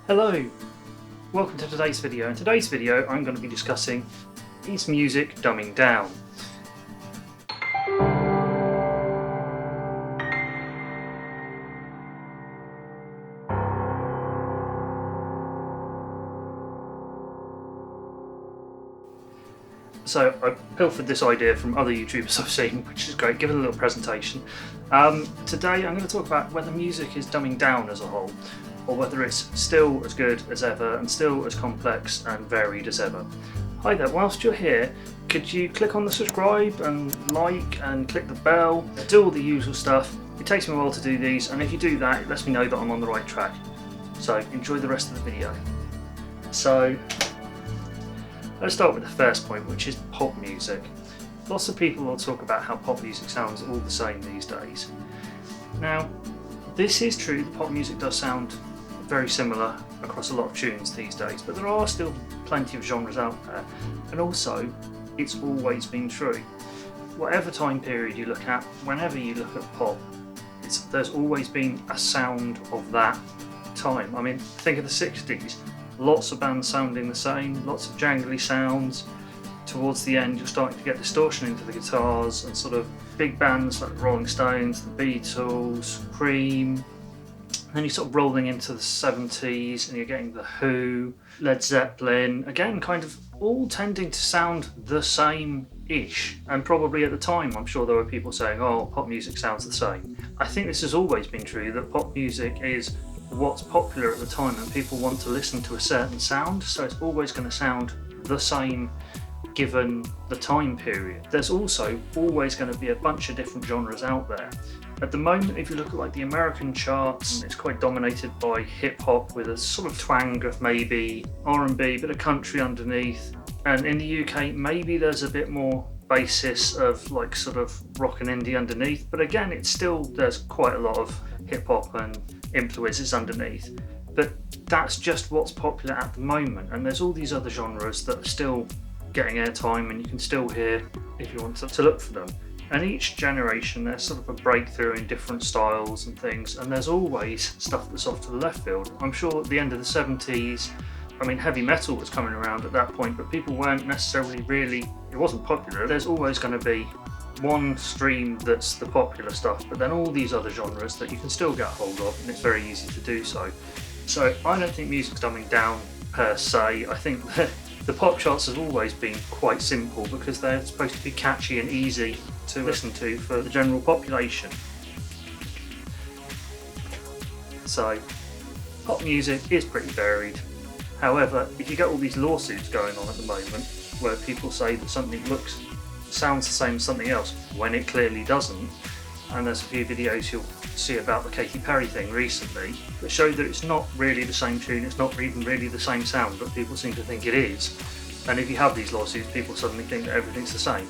Hello, welcome to today's video. In today's video I'm going to be discussing, is music dumbing down? So I pilfered this idea from other YouTubers I've seen, which is great, given a little presentation. Today I'm going to talk about whether music is dumbing down as a whole, or whether it's still as good as ever and still as complex and varied as ever. Hi there, whilst you're here, could you click on the subscribe and like and click the bell, do all the usual stuff. It takes me a while to do these, and if you do that, it lets me know that I'm on the right track. So enjoy the rest of the video. So let's start with the first point, which is pop music. Lots of people will talk about how pop music sounds all the same these days. Now, this is true, that pop music does sound very similar across a lot of tunes these days, but there are still plenty of genres out there, and also it's always been true. Whatever time period you look at, whenever you look at pop, there's always been a sound of that time. I mean, think of the 60s. Lots of bands sounding the same, lots of jangly sounds. Towards the end you're starting to get distortion into the guitars, and sort of big bands like the Rolling Stones, the Beatles, Cream. And then you're sort of rolling into the 70s and you're getting the Who, Led Zeppelin, again kind of all tending to sound the same-ish. And probably at the time I'm sure there were people saying, oh, pop music sounds the same. I think this has always been true, that pop music is what's popular at the time and people want to listen to a certain sound, so it's always going to sound the same given the time period. There's also always going to be a bunch of different genres out there. At the moment, if you look at like the American charts, it's quite dominated by hip hop with a sort of twang of maybe R&B, bit of country underneath, and in the UK maybe there's a bit more basis of like sort of rock and indie underneath, but again there's quite a lot of hip hop and influences underneath. But that's just what's popular at the moment, and there's all these other genres that are still getting airtime and you can still hear if you want to look for them. And each generation there's sort of a breakthrough in different styles and things, and there's always stuff that's off to the left field. I'm sure at the end of the 70s, I mean, heavy metal was coming around at that point, but people weren't necessarily it wasn't popular. There's always going to be one stream that's the popular stuff, but then all these other genres that you can still get hold of, and it's very easy to do so. So I don't think music's dumbing down per se. I think that the pop charts have always been quite simple because they're supposed to be catchy and easy to listen to for the general population. So pop music is pretty varied. However, if you get all these lawsuits going on at the moment where people say that something sounds the same as something else when it clearly doesn't, and there's a few videos you'll see about the Katy Perry thing recently that show that it's not really the same tune, it's not even really the same sound, but people seem to think it is. And if you have these lawsuits, people suddenly think that everything's the same.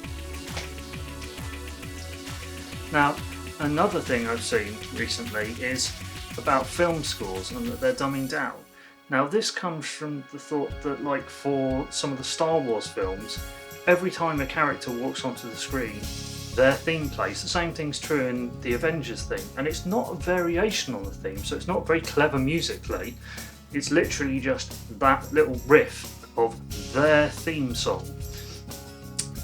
Now, another thing I've seen recently is about film scores and that they're dumbing down. Now this comes from the thought that, like, for some of the Star Wars films, every time a character walks onto the screen, their theme plays. The same thing's true in the Avengers theme, and it's not a variation on the theme, so it's not very clever musically. It's literally just that little riff of their theme song.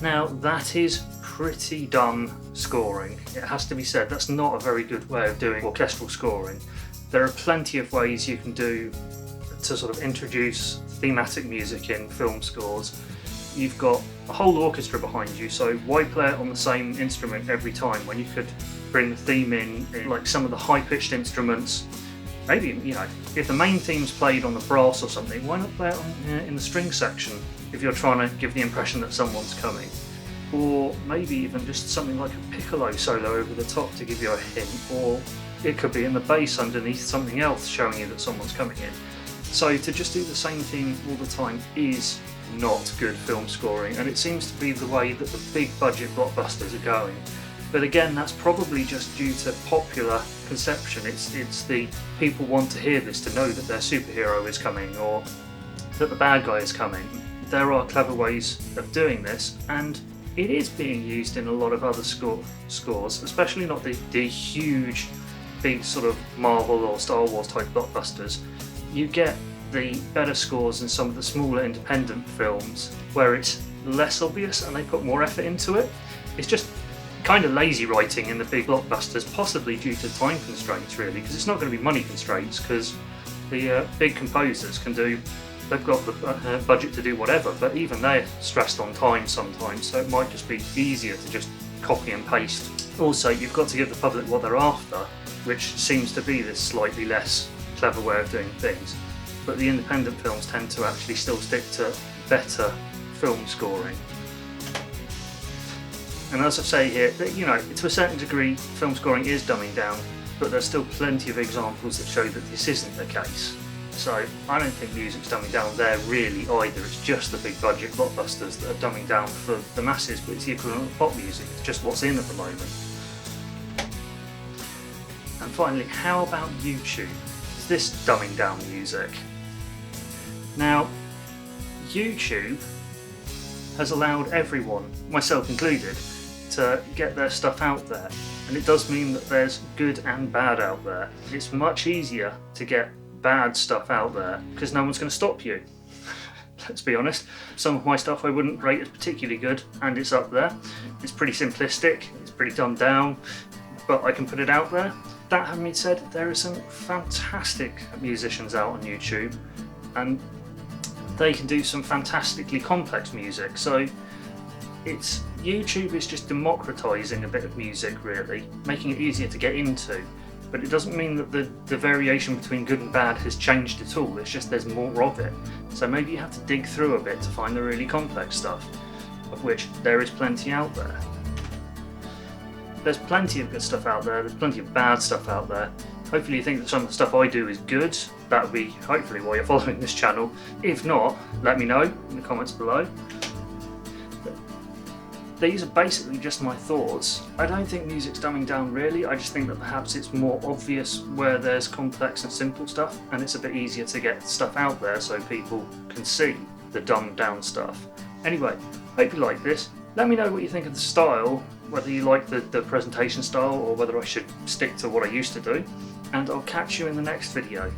Now that is pretty dumb scoring, it has to be said. That's not a very good way of doing orchestral scoring. There are plenty of ways you can do to sort of introduce thematic music in film scores. You've got a whole orchestra behind you, so why play it on the same instrument every time when you could bring the theme in like some of the high-pitched instruments? Maybe, you know, if the main theme's played on the brass or something, why not play it in the string section if you're trying to give the impression that someone's coming? Or maybe even just something like a piccolo solo over the top to give you a hint, or it could be in the bass underneath something else showing you that someone's coming in. So to just do the same thing all the time is not good film scoring, and it seems to be the way that the big budget blockbusters are going. But again, that's probably just due to popular conception. It's the people want to hear this to know that their superhero is coming or that the bad guy is coming. There are clever ways of doing this, and it is being used in a lot of other scores, especially not the huge, big sort of Marvel or Star Wars type blockbusters. You get the better scores in some of the smaller independent films where it's less obvious and they put more effort into it. It's just kind of lazy writing in the big blockbusters, possibly due to time constraints really, because it's not going to be money constraints, because the big composers they've got the budget to do whatever, but even they're stressed on time sometimes, so it might just be easier to just copy and paste. Also, you've got to give the public what they're after, which seems to be this slightly less clever way of doing things, but the independent films tend to actually still stick to better film scoring. And as I say here, that, you know, to a certain degree film scoring is dumbing down, but there's still plenty of examples that show that this isn't the case. So I don't think music's dumbing down there really either. It's just the big budget blockbusters that are dumbing down for the masses, but it's the equivalent of pop music. It's just what's in at the moment. And finally, how about YouTube? Is this dumbing down music? Now, YouTube has allowed everyone, myself included, to get their stuff out there. And it does mean that there's good and bad out there. It's much easier to get bad stuff out there because no one's going to stop you. Let's be honest, some of my stuff I wouldn't rate as particularly good, and it's up there. It's pretty simplistic, it's pretty dumbed down, but I can put it out there. That having been said, there are some fantastic musicians out on YouTube, and they can do some fantastically complex music. So YouTube is just democratizing a bit of music really, making it easier to get into. But it doesn't mean that the variation between good and bad has changed at all, it's just there's more of it. So maybe you have to dig through a bit to find the really complex stuff, of which there is plenty out there. There's plenty of good stuff out there, there's plenty of bad stuff out there. Hopefully you think that some of the stuff I do is good. That would be hopefully why you're following this channel. If not, let me know in the comments below. These are basically just my thoughts. I don't think music's dumbing down really, I just think that perhaps it's more obvious where there's complex and simple stuff, and it's a bit easier to get stuff out there so people can see the dumbed down stuff. Anyway, hope you like this. Let me know what you think of the style, whether you like the presentation style or whether I should stick to what I used to do, and I'll catch you in the next video.